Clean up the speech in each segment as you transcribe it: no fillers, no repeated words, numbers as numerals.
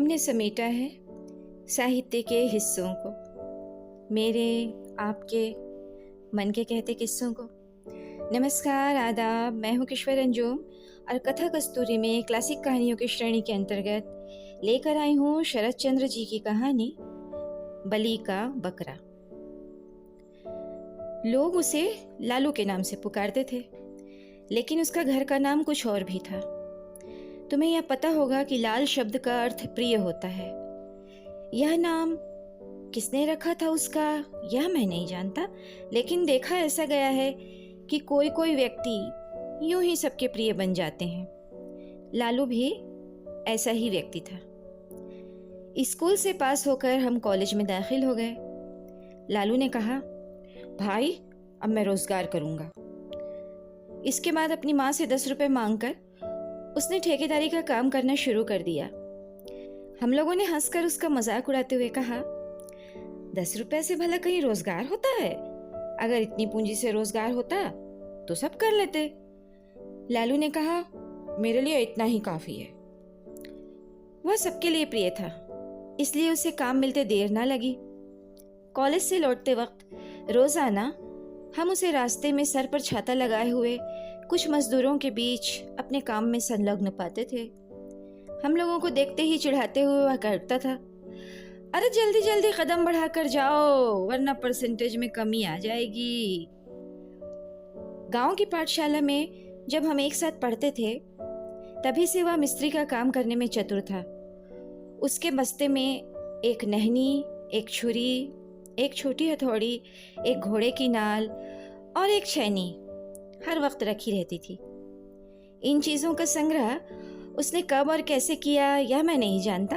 हमने समेटा है साहित्य के हिस्सों को, मेरे आपके मन के कहते किस्सों को। नमस्कार, आदाब। मैं हूँ किश्वर अंजुम और कथा कस्तूरी में क्लासिक कहानियों की श्रेणी के अंतर्गत लेकर आई हूँ शरद चंद्र जी की कहानी बलि का बकरा। लोग उसे लालू के नाम से पुकारते थे, लेकिन उसका घर का नाम कुछ और भी था। तुम्हें यह पता होगा कि लाल शब्द का अर्थ प्रिय होता है। यह नाम किसने रखा था उसका, यह मैं नहीं जानता, लेकिन देखा ऐसा गया है कि कोई कोई व्यक्ति यूं ही सबके प्रिय बन जाते हैं। लालू भी ऐसा ही व्यक्ति था। स्कूल से पास होकर हम कॉलेज में दाखिल हो गए। लालू ने कहा, भाई अब मैं रोजगार करूंगा। इसके बाद अपनी माँ से 10 रुपए मांगकर उसने ठेकेदारी का काम करना शुरू कर दिया। हम लोगों ने हंसकर उसका मजाक उड़ाते हुए कहा, 10 रुपए से भला कहीं रोजगार होता है? अगर इतनी पूंजी से रोजगार होता तो सब कर लेते। लालू ने कहा, मेरे लिए इतना ही काफी है। वह सबके लिए प्रिय था, इसलिए उसे काम मिलते देर ना लगी। कॉलेज से लौटते वक्त रोजाना हम उसे रास्ते में सर पर छाता लगाए हुए कुछ मजदूरों के बीच अपने काम में संलग्न पाते थे। हम लोगों को देखते ही चिढ़ाते हुए वह कहता था, अरे जल्दी जल्दी कदम बढ़ाकर जाओ वरना परसेंटेज में कमी आ जाएगी। गांव की पाठशाला में जब हम एक साथ पढ़ते थे तभी से वह मिस्त्री का काम करने में चतुर था। उसके बस्ते में एक नहनी, एक छुरी, एक छोटी हथौड़ी, एक घोड़े की नाल और एक छैनी हर वक्त रखी रहती थी। इन चीज़ों का संग्रह उसने कब और कैसे किया यह मैं नहीं जानता,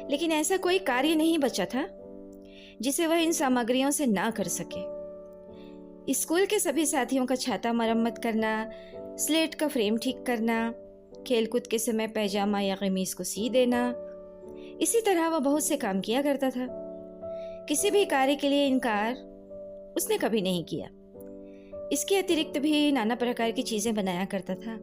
लेकिन ऐसा कोई कार्य नहीं बचा था जिसे वह इन सामग्रियों से ना कर सके। स्कूल के सभी साथियों का छाता मरम्मत करना, स्लेट का फ्रेम ठीक करना, खेलकूद के समय पैजामा या कमीज को सी देना, इसी तरह वह बहुत से काम किया करता था। किसी भी कार्य के लिए इनकार उसने कभी नहीं किया। इसके अतिरिक्त भी नाना प्रकार की चीजें बनाया करता था।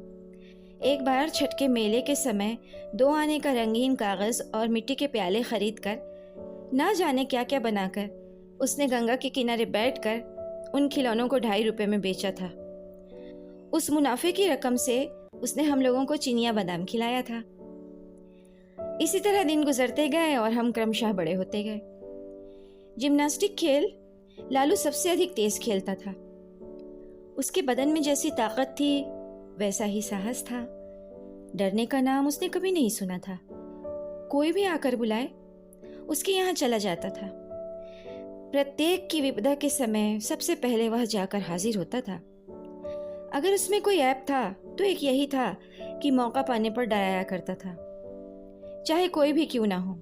एक बार छठ के मेले के समय 2 आने का रंगीन कागज और मिट्टी के प्याले खरीद कर ना जाने क्या क्या बनाकर उसने गंगा के किनारे बैठकर उन खिलौनों को 2.5 रुपए में बेचा था। उस मुनाफे की रकम से उसने हम लोगों को चिनिया बादाम खिलाया था। इसी तरह दिन गुजरते गए और हम क्रमशः बड़े होते गए। जिम्नास्टिक खेल लालू सबसे अधिक तेज खेलता था। उसके बदन में जैसी ताकत थी वैसा ही साहस था। डरने का नाम उसने कभी नहीं सुना था। कोई भी आकर बुलाए उसके यहाँ चला जाता था। प्रत्येक की विपदा के समय सबसे पहले वह जाकर हाजिर होता था। अगर उसमें कोई ऐप था तो एक यही था कि मौका पाने पर डराया करता था, चाहे कोई भी क्यों ना हो।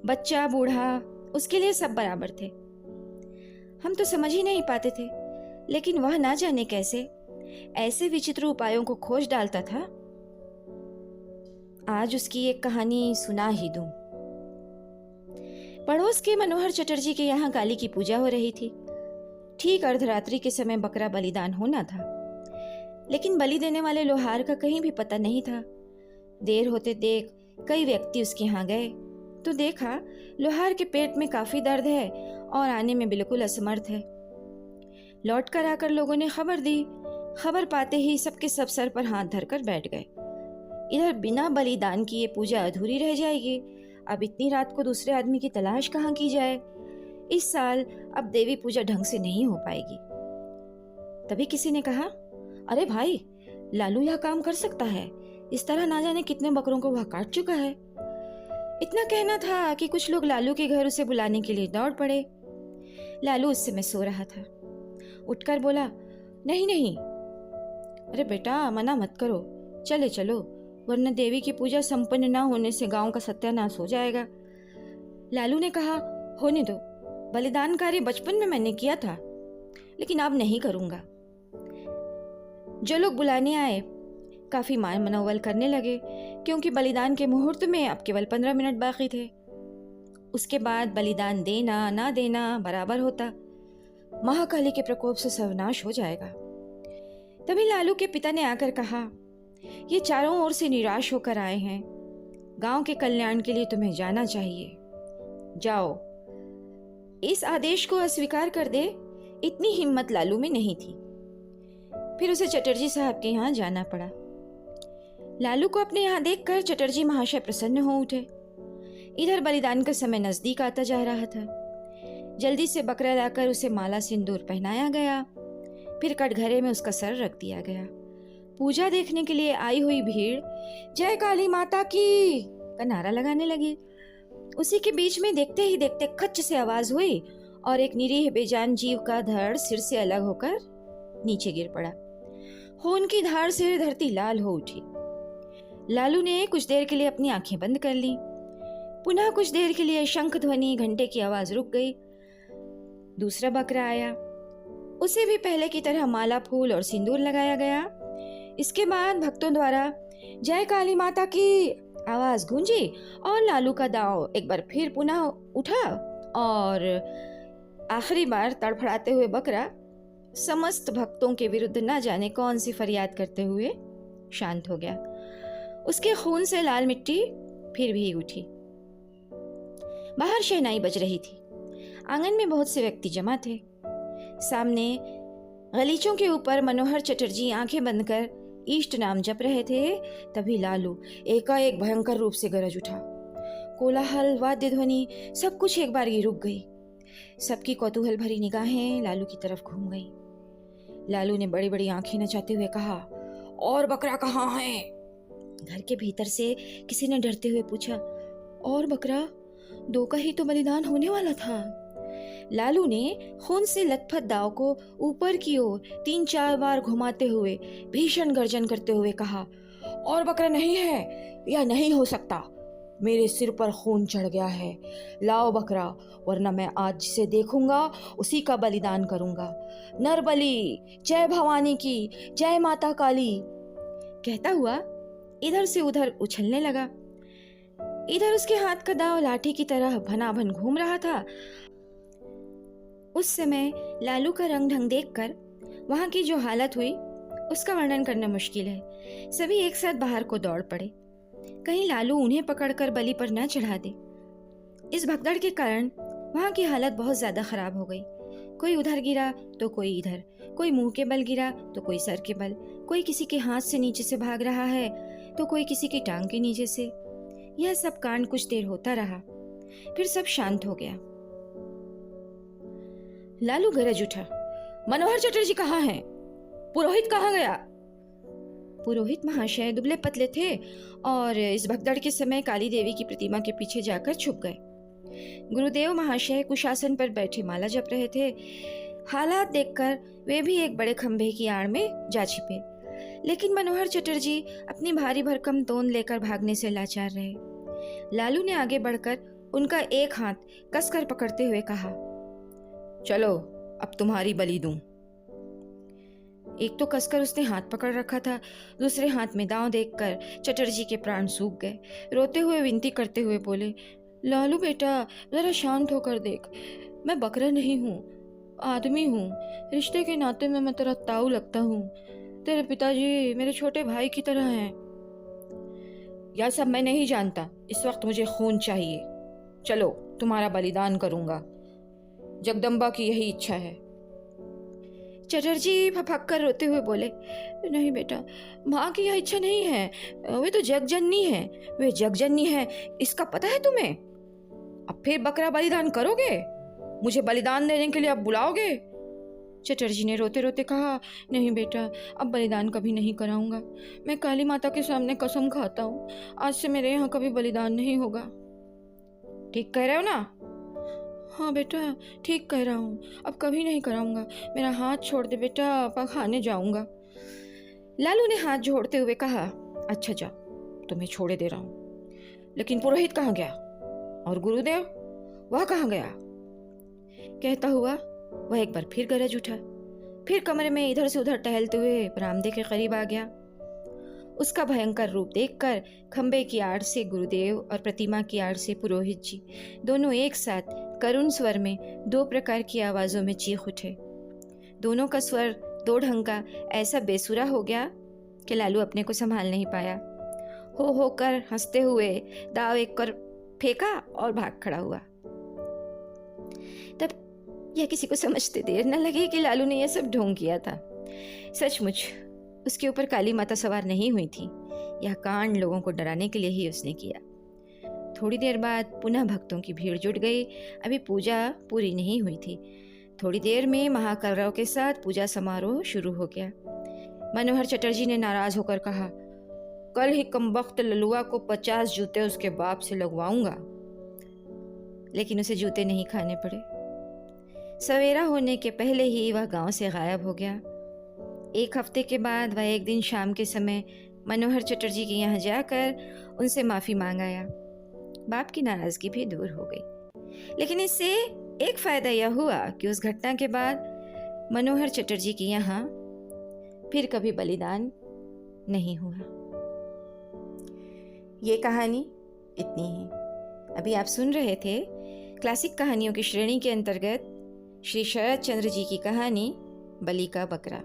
बच्चा बूढ़ा उसके लिए सब बराबर थे। हम तो समझ ही नहीं पाते थे, लेकिन वह ना जाने कैसे ऐसे विचित्र उपायों को खोज डालता था। आज उसकी एक कहानी सुना ही दूं। पड़ोस के मनोहर चटर्जी के यहाँ काली की पूजा हो रही थी। ठीक अर्धरात्रि के समय बकरा बलिदान होना था, लेकिन बलि देने वाले लोहार का कहीं भी पता नहीं था। देर होते देख कई व्यक्ति उसके यहाँ गए तो देखा लोहार के पेट में काफी दर्द है और आने में बिल्कुल असमर्थ है। लौट कर आकर लोगों ने खबर दी। खबर पाते ही सबके सब सर पर हाथ धरकर बैठ गए। इधर बिना बलिदान किए पूजा अधूरी रह जाएगी। अब इतनी रात को दूसरे आदमी की तलाश कहाँ की जाए? इस साल अब देवी पूजा ढंग से नहीं हो पाएगी। तभी किसी ने कहा, अरे भाई, लालू यह काम कर सकता है। इस तरह ना जाने कितने बकरों को वह काट चुका है। इतना कहना था कि कुछ लोग लालू के घर उसे बुलाने के लिए दौड़ पड़े। लालू उस समय सो रहा था। उठकर बोला, नहीं नहीं, अरे बेटा मना मत करो, चले चलो, वरना देवी की पूजा संपन्न ना होने से गांव का सत्यानाश हो जाएगा। लालू ने कहा, होने दो, बलिदान कार्य बचपन में मैंने किया था, लेकिन अब नहीं करूंगा। जो लोग बुलाने आए काफी मान मनोबल करने लगे, क्योंकि बलिदान के मुहूर्त में अब केवल 15 मिनट बाकी थे। उसके बाद बलिदान देना ना देना बराबर होता। महाकाली के प्रकोप से सर्वनाश हो जाएगा। तभी लालू के पिता ने आकर कहा, ये चारों ओर से निराश होकर आए हैं, गांव के कल्याण के लिए तुम्हें जाना चाहिए। जाओ। इस आदेश को अस्वीकार कर दे, इतनी हिम्मत लालू में नहीं थी। फिर उसे चटर्जी साहब के यहाँ जाना पड़ा। लालू को अपने यहाँ देखकर चटर्जी महाशय प्रसन्न हो उठे। इधर बलिदान का समय नजदीक आता जा रहा था। जल्दी से बकरा लाकर उसे माला सिंदूर पहनाया गया। फिर कटघरे में उसका सर रख दिया गया। पूजा देखने के लिए आई हुई भीड़ जय काली माता की का नारा लगाने लगी। उसी के बीच में देखते ही देखते खच्च से आवाज हुई और एक निरीह बेजान जीव का धड़ सिर से अलग होकर नीचे गिर पड़ा। खून की धार से धरती लाल हो उठी। लालू ने कुछ देर के लिए अपनी आंखें बंद कर ली। पुनः कुछ देर के लिए शंख ध्वनि, घंटे की आवाज रुक गई। दूसरा बकरा आया। उसे भी पहले की तरह माला, फूल और सिंदूर लगाया गया। इसके बाद भक्तों द्वारा जय काली माता की आवाज गूंजी और लालू का दांव एक बार फिर पुनः उठा और आखिरी बार तड़फड़ाते हुए बकरा समस्त भक्तों के विरुद्ध न जाने कौन सी फरियाद करते हुए शांत हो गया। उसके खून से लाल मिट्टी फिर भी उठी। बाहर शहनाई बज रही थी। आंगन में बहुत से व्यक्ति जमा थे। सामने गलीचों के ऊपर मनोहर चटर्जी आंखें बंद कर इष्ट नाम जप रहे थे। तभी लालू एकाएक भयंकर रूप से गरज उठा। कोलाहल, वाद्य ध्वनि, सब कुछ एक बार ही रुक गई। सबकी कौतूहल भरी निगाहें लालू की तरफ घूम गई। लालू ने बड़ी बड़ी आंखें नचाते हुए कहा, और बकरा कहाँ है? घर के भीतर से किसी ने डरते हुए पूछा, और बकरा? 2 का ही तो बलिदान होने वाला था। लालू ने खून से लथपथ दाव को ऊपर की ओर 3-4 बार घुमाते हुए भीषण गर्जन करते हुए कहा, और बकरा नहीं है, या नहीं हो सकता। मेरे सिर पर खून चढ़ गया है। लाओ बकरा, वरना मैं आज जिसे देखूंगा उसी का बलिदान करूंगा। नर बलि, जय भवानी की, जय माता काली। कहता हुआ इधर से उधर उछलने लगा। इधर उसके हाथ का दाव लाठी की तरह भनाभन घूम रहा था। उस समय लालू का रंग ढंग देखकर वहां की जो हालत हुई उसका वर्णन करना मुश्किल है। सभी एक साथ बाहर को दौड़ पड़े, कहीं लालू उन्हें पकड़कर बलि पर न चढ़ा दे। इस भगदड़ के कारण वहां की हालत बहुत ज्यादा खराब हो गई। कोई उधर गिरा तो कोई इधर, कोई मुंह के बल गिरा तो कोई सर के बल, कोई किसी के हाथ से नीचे से भाग रहा है तो कोई किसी की टांग के नीचे से। यह सब कांड कुछ देर होता रहा, फिर सब शांत हो गया। लालू गरज उठा, मनोहर चटर्जी कहाँ हैं? पुरोहित कहाँ गया? पुरोहित महाशय दुबले पतले थे और इस भगदड़ के समय काली देवी की प्रतिमा के पीछे जाकर छुप गए। गुरुदेव महाशय कुशासन पर बैठे माला जप रहे थे। हालात देखकर वे भी एक बड़े खंभे की आड़ में जा छिपे, लेकिन मनोहर चटर्जी अपनी भारी भरकम तोंद लेकर भागने से लाचार रहे। लालू ने आगे बढ़कर उनका एक हाथ कसकर पकड़ते हुए कहा, चलो अब तुम्हारी बलि दूं। एक तो कसकर उसने हाथ पकड़ रखा था, दूसरे हाथ में दांव देखकर चटर्जी के प्राण सूख गए। रोते हुए विनती करते हुए बोले, लालू बेटा जरा शांत होकर देख, मैं बकरा नहीं हूँ, आदमी हूँ। रिश्ते के नाते में मैं तेरा ताऊ लगता हूँ। तेरे पिताजी मेरे छोटे भाई की तरह हैं। यह सब मैं नहीं जानता, इस वक्त मुझे खून चाहिए। चलो तुम्हारा बलिदान करूंगा, जगदम्बा की यही इच्छा है। चटर्जी फपक कर रोते हुए बोले, नहीं बेटा, माँ की यह इच्छा नहीं है, वे तो जगजननी है, वे जगजननी है, इसका पता है तुम्हें। अब फिर बकरा बलिदान करोगे? मुझे बलिदान देने के लिए अब बुलाओगे? चटर्जी ने रोते रोते कहा, नहीं बेटा, अब बलिदान कभी नहीं कराऊंगा। मैं काली माता के सामने कसम खाता हूँ, आज से मेरे यहाँ कभी बलिदान नहीं होगा। ठीक कह रहे हो ना? हाँ बेटा, ठीक कह रहा हूँ, अब कभी नहीं कराऊंगा। मेरा हाथ छोड़ दे बेटा, पखाने जाऊंगा। लालू ने हाथ जोड़ते हुए कहा, अच्छा जा, तुम्हें छोड़े दे रहा हूँ, लेकिन पुरोहित कहाँ गया? और गुरुदेव, वह कहाँ गया? कहता हुआ वह एक बार फिर गरज उठा। फिर कमरे में इधर से उधर टहलते हुए बरामदे के करीब आ गया। उसका भयंकर रूप देखकर खंबे की आड़ से गुरुदेव और प्रतिमा की आड़ से पुरोहित जी दोनों एक साथ करुण स्वर में 2 प्रकार की आवाजों में चीख उठे। दोनों का स्वर 2 ढंग का ऐसा बेसुरा हो गया कि लालू अपने को संभाल नहीं पाया हो कर हंसते हुए दाव एक कर फेंका और भाग खड़ा हुआ। तब यह किसी को समझते देर न लगी कि लालू ने यह सब ढोंग किया था। सचमुच उसके ऊपर काली माता सवार नहीं हुई थी। यह कांड लोगों को डराने के लिए ही उसने किया। थोड़ी देर बाद पुनः भक्तों की भीड़ जुट गई। अभी पूजा पूरी नहीं हुई थी। थोड़ी देर में महाकौरव के साथ पूजा समारोह शुरू हो गया। मनोहर चटर्जी ने नाराज होकर कहा, कल ही कमबख्त ललुआ को 50 जूते उसके बाप से लगवाऊंगा। लेकिन उसे जूते नहीं खाने पड़े। सवेरा होने के पहले ही वह गांव से गायब हो गया। एक हफ्ते के बाद वह एक दिन शाम के समय मनोहर चटर्जी के यहाँ जाकर उनसे माफ़ी मांग आया। बाप की नाराज़गी भी दूर हो गई। लेकिन इससे एक फ़ायदा यह हुआ कि उस घटना के बाद मनोहर चटर्जी के यहाँ फिर कभी बलिदान नहीं हुआ। ये कहानी इतनी ही। अभी आप सुन रहे थे क्लासिक कहानियों की श्रेणी के अंतर्गत श्री शरद चंद्र जी की कहानी बलि का बकरा।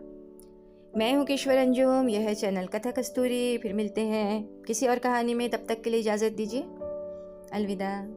मैं हूँ किश्वर अंजुम, यह है चैनल कथा कस्तूरी। फिर मिलते हैं किसी और कहानी में, तब तक के लिए इजाज़त दीजिए। अलविदा।